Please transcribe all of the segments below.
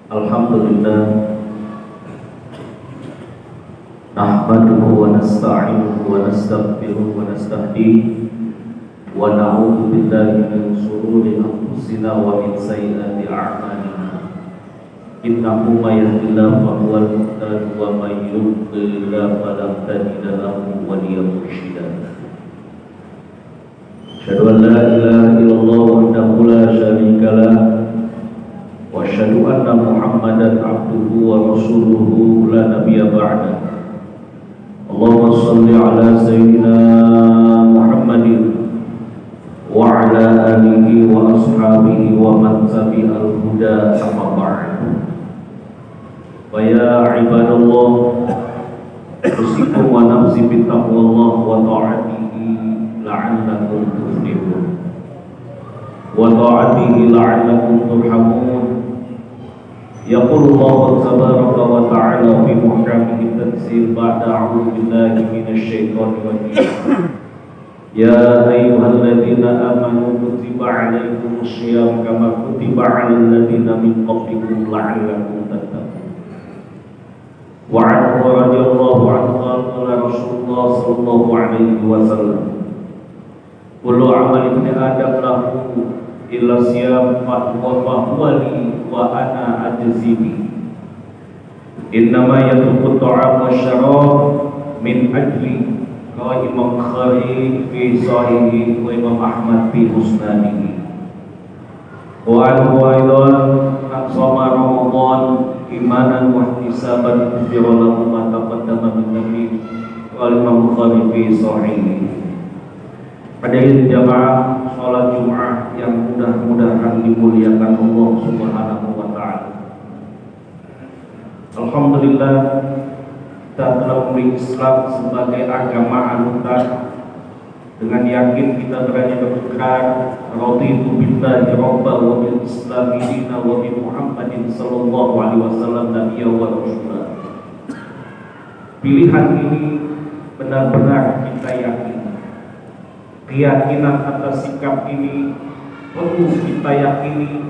Alhamdulillah, nahmaduhu wa nasta'inuhu wa nastaghfiruhu wa nastahdihi wa na'udzu billahi min shururi anfusina wa min sayyiati a'malina. Innahu may yahdihillahu fahuwal muhtadi wa may yudlil fala hadiya lahu waliyyan mursyida. Asyhadu an la ilaha illallah wahdahu la syarika lah wa asyhadu anna Muhammadan abduhu wa rasuluhu la nabiyya ba'da. Allahumma shalli ala sayyidina Muhammadin wa ala alihi wa ashabihi wa man tabi'al huda amma ba'd. Wa ya ibadallah, usikum wa nafsi bittaqwallah wa ta'atihi la'allakum tuflihun wa ta'atihi la'allakum turhamun. Yaqulu Allah tabaraka wa ta'ala fi muhkamihi tanzil ba'da a'udzu billahi minasy syaithanir rajim. Ya ayyuhalladzina amanu kutiba 'alaikumus syiyam kama kutiba 'alal ladzina min qablikum la'allakum tattaqun. Wa 'anhu radhiyallahu anhu qala Rasulullah sallallahu alaihi wasallam, kullu 'amali ibni adam lahu illa siyam fa huwa li wa ana ajzibi. Innama yatruku ta'am wa syarab min ajli, qala Imam Bukhari fi sahihi wa Imam Ahmad fi musnadihi. Wa anhu aidan aqsama Ramadan imanan wa ihtisaban ghufira lahu ma taqaddama min dhanbi, qala Imam Bukhari fi sahihi. Hadirin jamaah sholat Jumat yang mudah-mudahan dimuliakan Allah Subhanahu wa ta'ala. Alhamdulillah, kita telah memilih Islam sebagai agama anugerah. Dengan yakin kita berani berikrar, raditu billahi rabba wa bil islami dina wa bi Muhammadin sallallahu alaihi wasallam nabiyya wa rasulah. Pilihan ini benar-benar kita yakini. Keyakinan atas sikap ini perlu kita yakini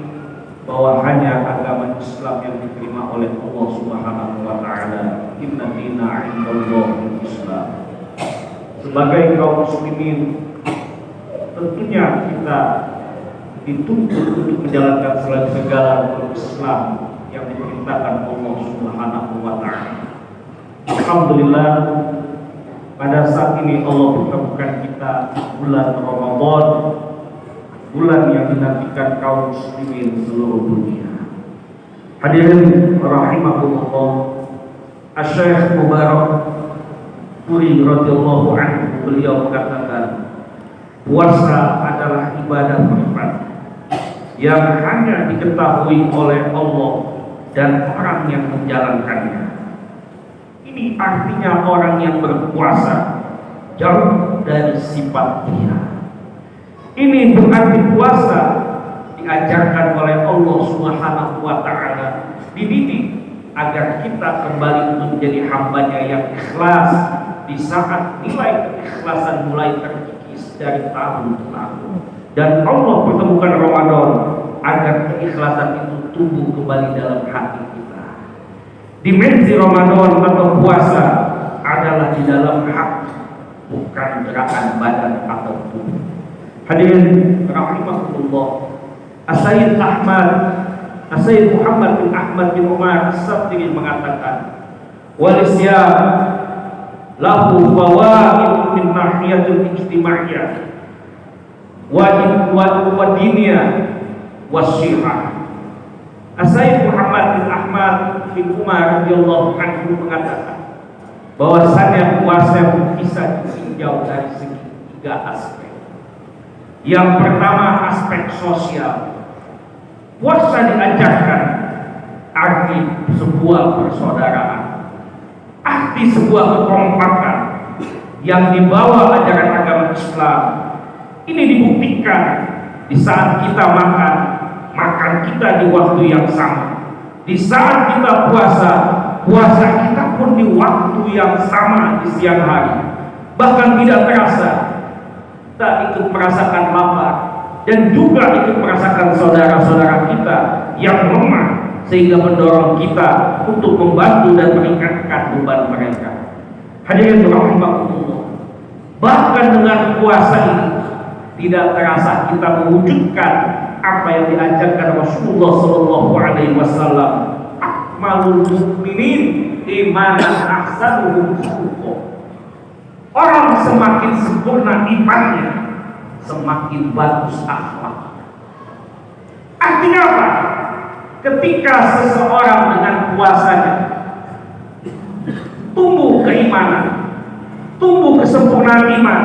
bahwa hanya agama Islam yang diterima oleh Allah Subhanahu wa ta'ala. Inna dina 'indallahil Islam. Sebagai kaum muslimin, tentunya kita dituntut untuk menjalankan segala hukum Islam yang diperintahkan Allah Subhanahu wa ta'ala. Alhamdulillah, pada saat ini Allah pertemukan kita bulan Ramadan, bulan yang dinantikan kaum muslimin seluruh dunia. Hadirin rahimakumullah, Asy-Syaikh Mubarak Furi radhiyallahu anhu, beliau mengatakan, puasa adalah ibadah privat yang hanya diketahui oleh Allah dan orang yang menjalankannya. Ini artinya orang yang berpuasa jauh dari sifat dia. Ini berarti puasa diajarkan oleh Allah Subhanahu wa ta'ala, dididik agar kita kembali menjadi hambanya yang ikhlas di saat nilai keikhlasan mulai terkikis dari tahun ke tahun. Dan Allah pertemukan Ramadan agar keikhlasan itu tumbuh kembali dalam hati kita. Dimensi Ramadan atau puasa adalah di dalam hati, bukan gerakan badan atau tubuh. Hadirin rahimahullah, As-Sayyid Muhammad bin Ahmad bin Umar As-Sabtiri mengatakan, wal-isyam lahu fawaid min nahiyatil ijtimaiyah wa diniyah was-sihah. As-Sayyid Muhammad bin Ahmad bin Umar radhiyallahu anhu mengatakan bahwasanya puasa bisa ditinjau dari segi 3 aspek. Yang pertama, aspek sosial. Puasa diajarkan arti sebuah persaudaraan, arti sebuah kekompakan yang dibawa ajaran agama Islam. Ini dibuktikan di saat kita makan kita di waktu yang sama. Di saat kita puasa kita pun di waktu yang sama di siang hari. Bahkan tidak terasa kita ikut merasakan lapar dan juga ikut merasakan saudara-saudara kita yang lemah sehingga mendorong kita untuk membantu dan meringankan beban mereka. Hadirin rahimakumullah, bahkan dengan puasa ini tidak terasa kita mewujudkan apa yang diajarkan Rasulullah Sallallahu Alaihi Wasallam. Akmalul mukminin imanan ahsanuhum khuluqan. Orang semakin sempurna imannya, semakin bagus akhlak. Artinya apa? Ketika seseorang dengan puasanya tumbuh keimanan, tumbuh kesempurnaan iman,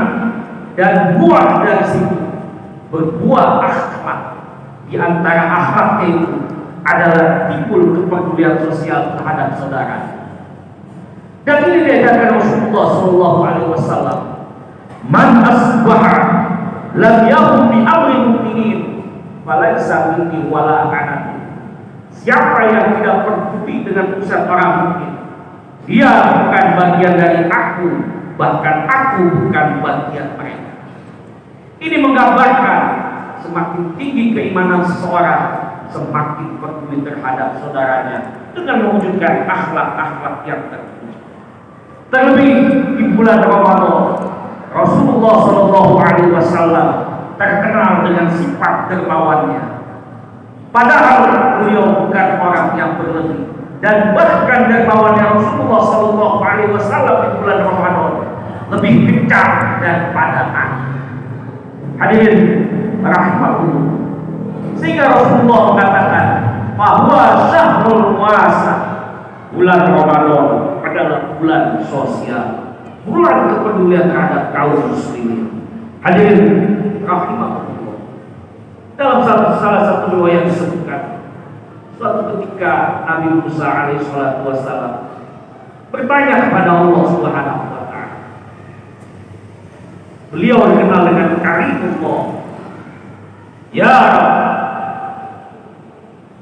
dan buah dari situ berbuah akhlak. Di antara akhlaknya itu adalah timbul kepedulian sosial terhadap saudara. Dan ini diajarkan Rasulullah Sallallahu Alaihi Wasallam. Man asbaha lam yakun bi amri mu'minin falaisa minni wala ana. Siapa yang tidak peduli dengan urusan orang mukmin, dia bukan bagian dari aku, bahkan aku bukan bagian mereka. Ini menggambarkan semakin tinggi keimanan seseorang, semakin peduli terhadap saudaranya dengan mewujudkan akhlak-akhlak yang terpuji. Terlebih di bulan Ramadan, Rasulullah Shallallahu Alaihi Wasallam terkenal dengan sifat dermawannya. Padahal beliau bukan orang yang berlebih, dan bahkan dermawannya Rasulullah Shallallahu Alaihi Wasallam di bulan Ramadan lebih kencang daripada angin. Hadirin rahmatullah. Sehingga Rasulullah mengatakan bahwa syahrul puasa, bulan Ramadan adalah bulan sosial, bulan kepedulian terhadap kaum muslimin. Hadirin rahimahullah. Dalam salah satu riwayat disebutkan, suatu ketika Nabi Musa alaihissalatu wassalam bertanya kepada Allah Subhanahu wa ta'ala. Beliau dikenal dengan karimullah. Ya Rabb,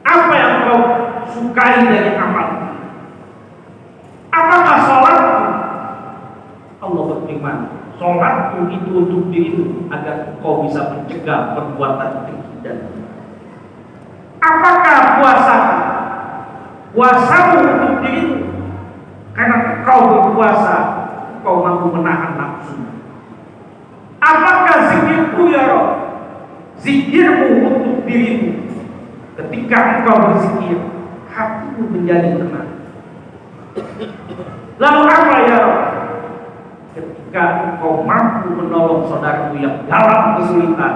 apa yang kau sukai dari amal? Apakah sholatku? Allah berfirman, sholatku itu untuk dirimu agar kau bisa mencegah perbuatan keji dan zina. Apakah puasaku? Puasamu untuk dirimu karena kau berpuasa, kau mampu menahan nafsu. Apakah zikirku ya Rabb? Zikirmu untuk dirimu. Ketika engkau berzikir, hatimu menjadi tenang. Lalu apa ya Rabb? Ketika engkau mampu menolong saudaramu yang dalam kesulitan,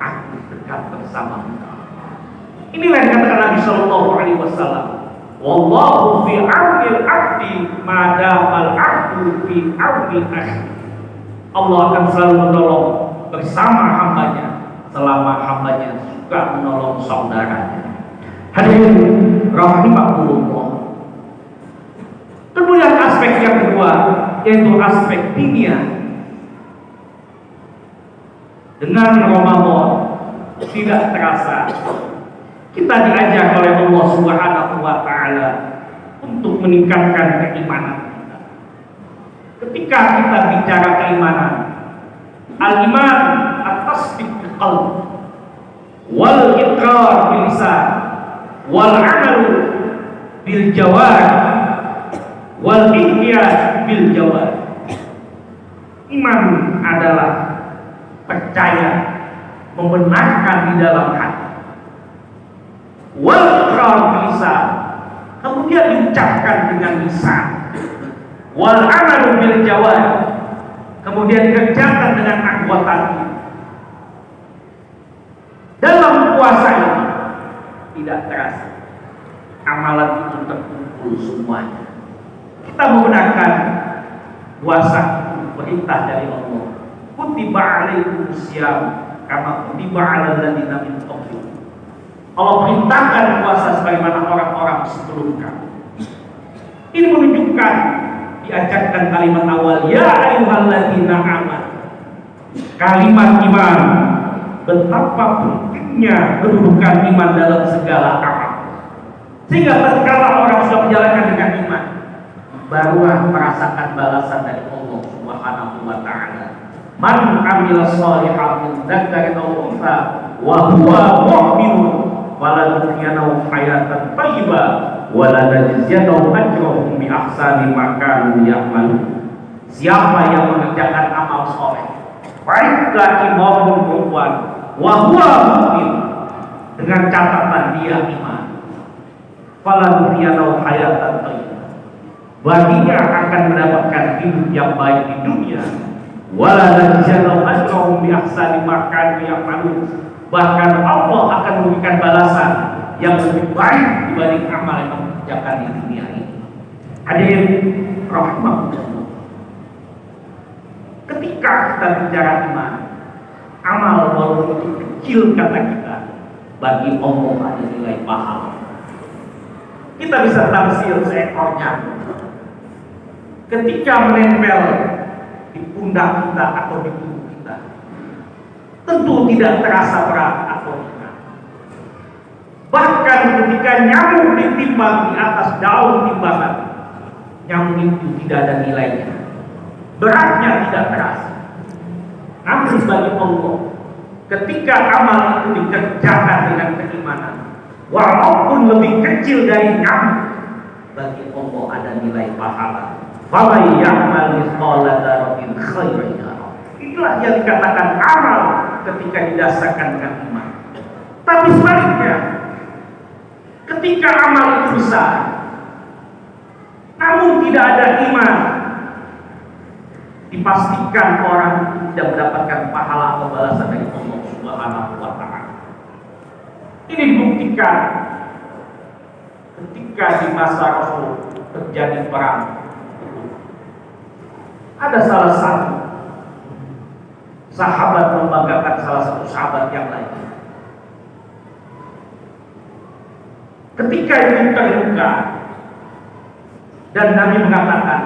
aku dekat bersama engkau. Inilah yang kata Nabi Sallallahu Alaihi Wasallam. Wallahu fi aunil abdi madamal abdu fi aunil akhi. Allah akan selalu menolong bersama hambanya selama hambanya suka menolong saudaranya. Hadirin rahimakumullah. Kemudian aspek yang kedua yaitu aspek dunia. Dengan Ramadan tidak terasa kita diajak oleh Allah Subhanahu wa ta'ala untuk meningkatkan keimanan kita. Ketika kita bicara keimanan, al-iman at-tasdiq bil qalb wal iqrar bil lisan wal amal bil jawarih wal inqiyad bil jawarih. Iman adalah percaya, membenarkan di dalam hati, wal iqrar bil lisan, kemudian diucapkan dengan lisan, wal amal bil jawarih, kemudian dikerjakan dengan anggota tubuh. Dalam puasa ini tidak terasa amalan itu terkumpul semuanya. Kita membenarkan puasa itu perintah dari Allah. Kutiba alaikumus syiyam kama kutiba alal ladzina min qablikum. Allah perintahkan puasa sebagaimana orang-orang sebelum kamu. Ini menunjukkan diajarkan kalimat awal, ya ayyuhalladzina amanu. Kalimat iman, betapa pentingnya kedudukan iman dalam segala amal. Sehingga tatkala orang sudah menjalankan dengan iman, barulah merasakan balasan dari Allah Subhanahu wa ta'ala. Man amila shalihan min dzakarin aw untha wa huwa mu'minun Walanuhyiyanahum hayatan thayyibah wa lanajziyannahum ajrahum bi ahsani ma kanu ya'malun. Siapa yang mengerjakan amal soleh, baik laki maupun perempuan, wa huwa mu'min, dengan catatan dia iman, falanuhyiyanahum hayatan thayyibah, baginya akan mendapatkan hidup yang baik di dunia, wala najziyannahum ajrahum bi ahsani ma kanu ya'malun, bahkan Allah akan memberikan balasan yang lebih baik dibanding amal yang kamu kerjakan di dunia ini. Hadirin rahimahullah, ketika kita bicara iman, amal walaupun itu kecil kata kita, bagi Allah ada nilai pahala. Kita bisa tafsir seekornya ketika menempel di pundak kita atau di tubuh kita, tentu tidak terasa berat atau ringan. Bahkan ketika nyamuk ditimbang di atas daun timbangan, nyamuk itu tidak ada nilainya, beratnya tidak terasa. Namun bagi Allah, ketika amal itu dikerjakan dengan keimanan, walaupun lebih kecil dari nyamuk, bagi Allah ada nilai pahala. Faman ya'mal mithqala dzarratin khairan yarah. Itulah yang dikatakan amal ketika didasarkan dengan iman. Tapi sebaliknya, ketika amal itu besar, namun tidak ada iman, dipastikan orang tidak mendapatkan pahala atau balasan dari Allah Subhanahu wa Ta'ala. Ini dibuktikan ketika di masa Rasul terjadi perang. Ada salah satu sahabat membanggakan salah satu sahabat yang lain. Ketika itu terluka dan Nabi mengatakan,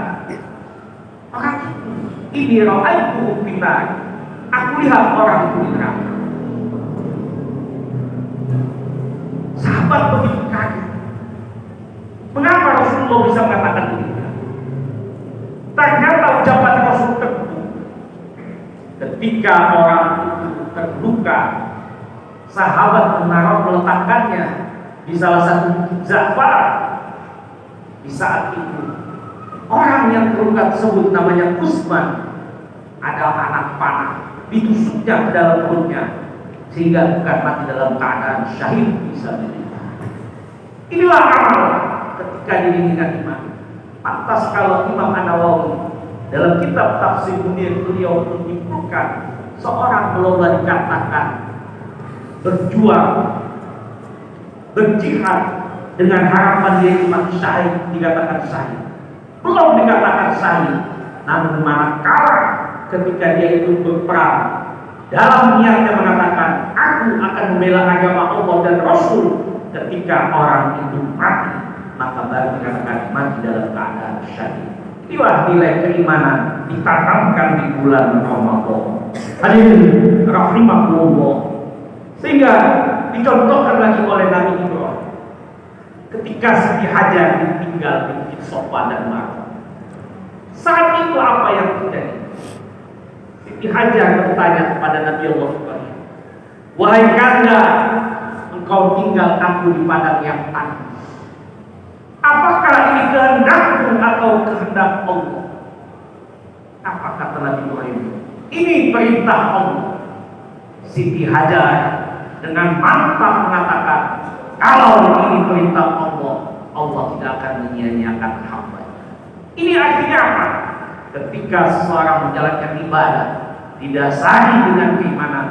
maka ini ra'aitu finar, aku lihat orang itu di neraka. Sahabat begitu kaget. Mengapa Rasulullah bisa mengatakan ini? Ternyata ucapan Rasul tersebut, ketika orang itu terluka, sahabat menaruh meletakkannya di salah satu za'far. Di saat itu orang yang terluka tersebut namanya Utsman, adalah anak panah, ditusuknya ke dalam perutnya sehingga bukan mati dalam keadaan syahid bisa diterima. Inilah amal ketika diringkan iman. Pantas kalau Imam An-Nawawi dalam kitab Tafsir Munir beliau menyebutkan seorang belum dikatakan berjuang, berjihad dengan harapan dia mati syahid, dikatakan syahid. Belum dikatakan syahid, namun manakala ketika dia itu berperang, dalam niatnya mengatakan, aku akan membela agama Allah dan Rasul, ketika orang itu mati, maka baru dikatakan mati dalam keadaan syahid. Inilah nilai keimanan ditanamkan di bulan Ramadan. Hadirin rahimahullah. Sehingga dicontohkan lagi oleh Nabi Ibrahim ketika Siti Hajar ditinggal di Bukit Sofa dan Marwah. Saat itu apa yang terjadi? Siti Hajar bertanya kepada Nabi Allah Ibrahim, wahai kanda, engkau tinggal aku di padang yang tandus. Apakah ini kehendakmu atau kehendak Allah? Apa kata Nabi Ibrahim? Ini perintah Allah. Siti Hajar dengan mantap mengatakan, kalau ini perintah Allah, Allah tidak akan menyia-nyiakan hamba. Ini artinya apa? Ketika seseorang menjalankan ibadah didasari dengan keimanan,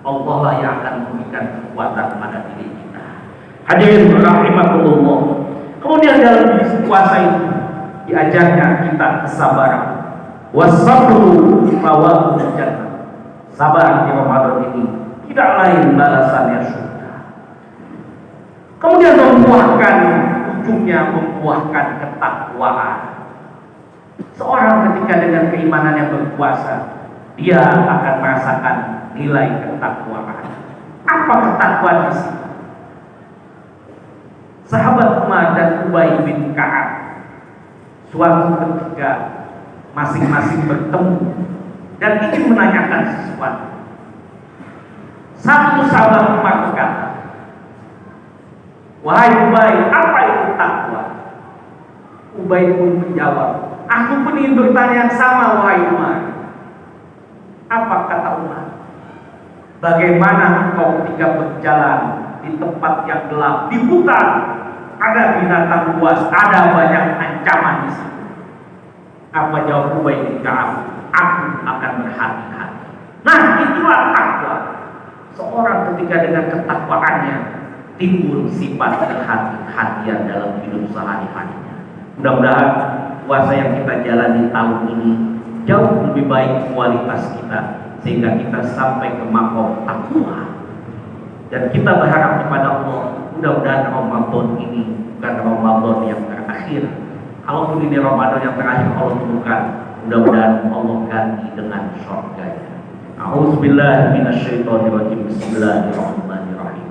Allah lah yang akan memberikan kekuatan pada diri kita. Hadirin rahimakumullah. Kemudian dalam puasa itu diajarnya kita kesabaran. Wasabru fawaqul jannah. Sabar di Ramadan ini tidak lain balasannya surga. Kemudian membuahkan ujungnya membuahkan ketakwaan. Seorang ketika dengan keimanan yang berpuasa, dia akan merasakan nilai ketakwaan. Apa ketakwaan di sini? Sahabat Umar dan Ubay bin Ka'ab suatu ketika masing-masing bertemu dan ingin menanyakan sesuatu. Satu sahabat Umar berkata, Wahai Ubay, apa itu takwa? Ubay pun menjawab, aku pun ingin bertanya yang sama wahai Umar. Apa kata Umar? Bagaimana engkau ketika berjalan di tempat yang gelap, di hutan, ada binatang buas, ada banyak ancaman di situ? Apa jawab Ubay bin Ka'ab? Aku akan berhati-hati. Nah, itulah takwa. Seorang ketika dengan ketakwaannya timbul sifat kehati-hatian dalam hidup sehari-harinya. Mudah-mudahan puasa yang kita jalani tahun ini jauh lebih baik kualitas kita, sehingga kita sampai ke maqam takwa. Dan kita berharap kepada Allah, mudah-mudahan Ramadan ini bukan Ramadan yang terakhir. Kalaupun ini Ramadan yang terakhir Allah temukan, mudah-mudahan Allah ganti dengan surganya. A'udzubillahi minasyaitonirrajim. Bismillahirrahmanirrahim.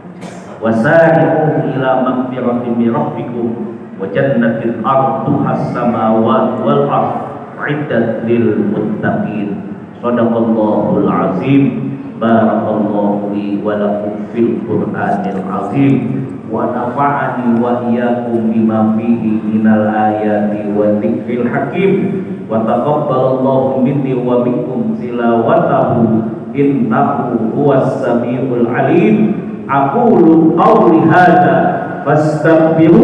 Wasari'u ila magfiratin min rabbikum wa jannatin 'arduhas samawati wal ardh 'iddat lil muttaqin. Shadaqallahul azim. Barakallahu li wa lakum fil Qur'anil azim wa nafa'ani wa iyyakum bima fihi minal ayati wa dzikril hakim wa taqabbalallahu minni wa minkum tilawatahu innahu huwas samiul alim. Aqulu qawli hadza fastaghfiru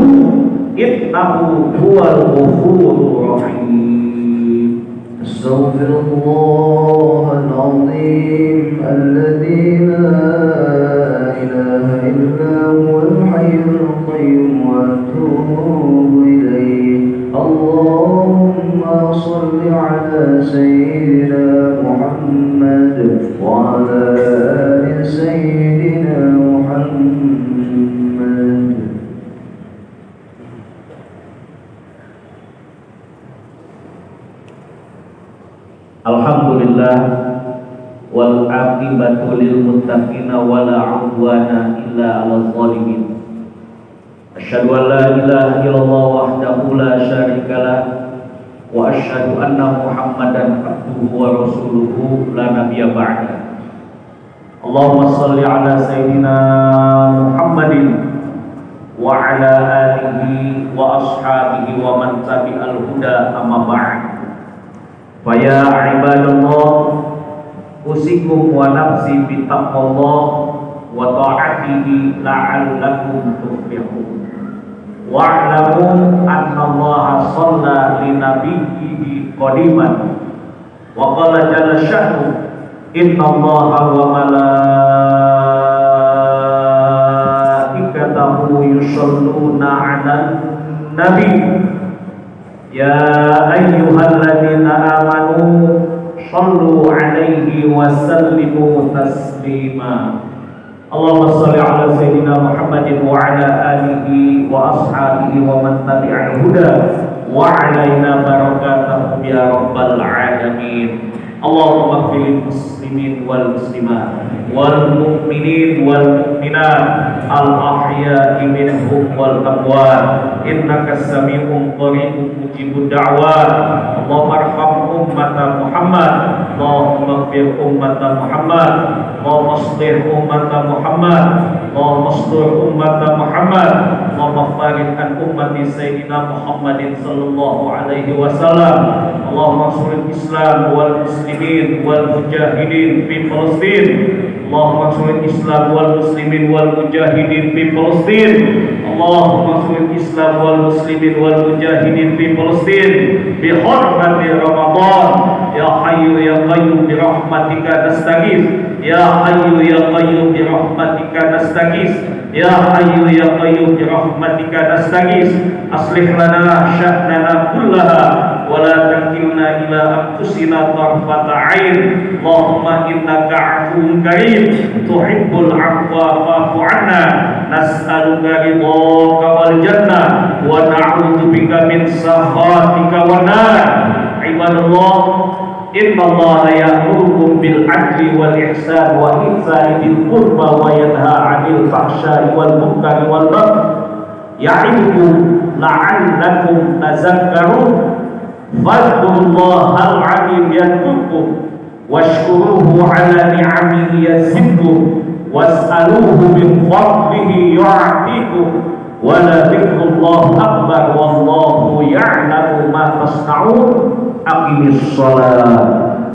innahu huwal ghafurur rahim. Astaghfirullahal azim alladzi la ilaha illa huwal hayyul qayyum wa atubu ilayh. Allahumma shalli ala sayyidina Muhammad wa ala ali sayyidina Muhammad. Alhamdulillah wal aqibatu lil muttaqina wala 'udwana illa 'alal zalimin. Asyhadu an la ilaha illallah wahdahu la syarikalah wa asyhadu anna Muhammadan abduhu wa rasuluhu la nabiyya ba'da. Allahumma shalli ala sayyidina Muhammadin wa ala alihi wa ashabihi wa man tabi'al huda amma ba'd. Faya ibadallah, usikum wa nafsi bitaqwallah wa ta'atihi la'allakum tuflihun. Wa'lamu anna Allah shalla li nabiyyihi qadiman wa qala jalla sya'nu inna Allah wa malaikatahu yusholluna 'alan nabi. Ya ayyuhalladzina amanu shallu 'alaihi wa sallimu taslima. Allahumma shalli ala sayyidina Muhammadin wa ala alihi wa ashabihi wa man tabi'al huda wa 'alaina barakatuh ya rabbal alamin. Allahumma ighfir lil muslimin wal muslimat wal mu'minin wal mu'minat al ahya'i minhum wal amwat innaka sami'un qaribun mujibud da'wat. Allahumma arham ummata Muhammad, Allahumma ighfir ummata Muhammad, Allahumma aslih ummata Muhammad, Allahumma astur ummata Muhammad, Allahumma farid an ummati sayyidina Muhammadin sallallahu alaihi wasallam. Allahumma ansuril Islam wal muslimin wal mujahidin fi Palestin. Allahumma ansuril Islam wal muslimin wal mujahidin fi Palestin. Allahumma ansuril Islam wal muslimin wal mujahidin fi Palestin bi hurmati Ramadan. Ya hayyu ya qayyum bi rahmatika nastaghits. Ya hayyu ya qayyum bi rahmatika nastaghits. Ya hayyu ya qayyum bi rahmatika nastaghits. Aslih lana sya'nana kullaha wa la takilna ila anfusina tarfata 'ain. Allahumma innaka 'afuwwun karim tuhibbul 'afwa fa'fu 'anna. Nas'aluka ridhaka wal jannah wa na'udzubika min sakhatika wan nar. Ibadallah, inna Allah ya'murukum bil 'adli wal ihsan wa ihsani dzil qurba wa yanha 'anil fahsya'i wal munkari wal baghi ya'idukum la'allakum tadhakkarun. Fadlullahal 'azim yadhkurkum washkuruhu 'ala ni'amihi yazidkum was'aluhu min fadlihi yu'tikum wa la dzikrullah akbar wallahu ya'lamu ma tasna'un. Aqimis shalah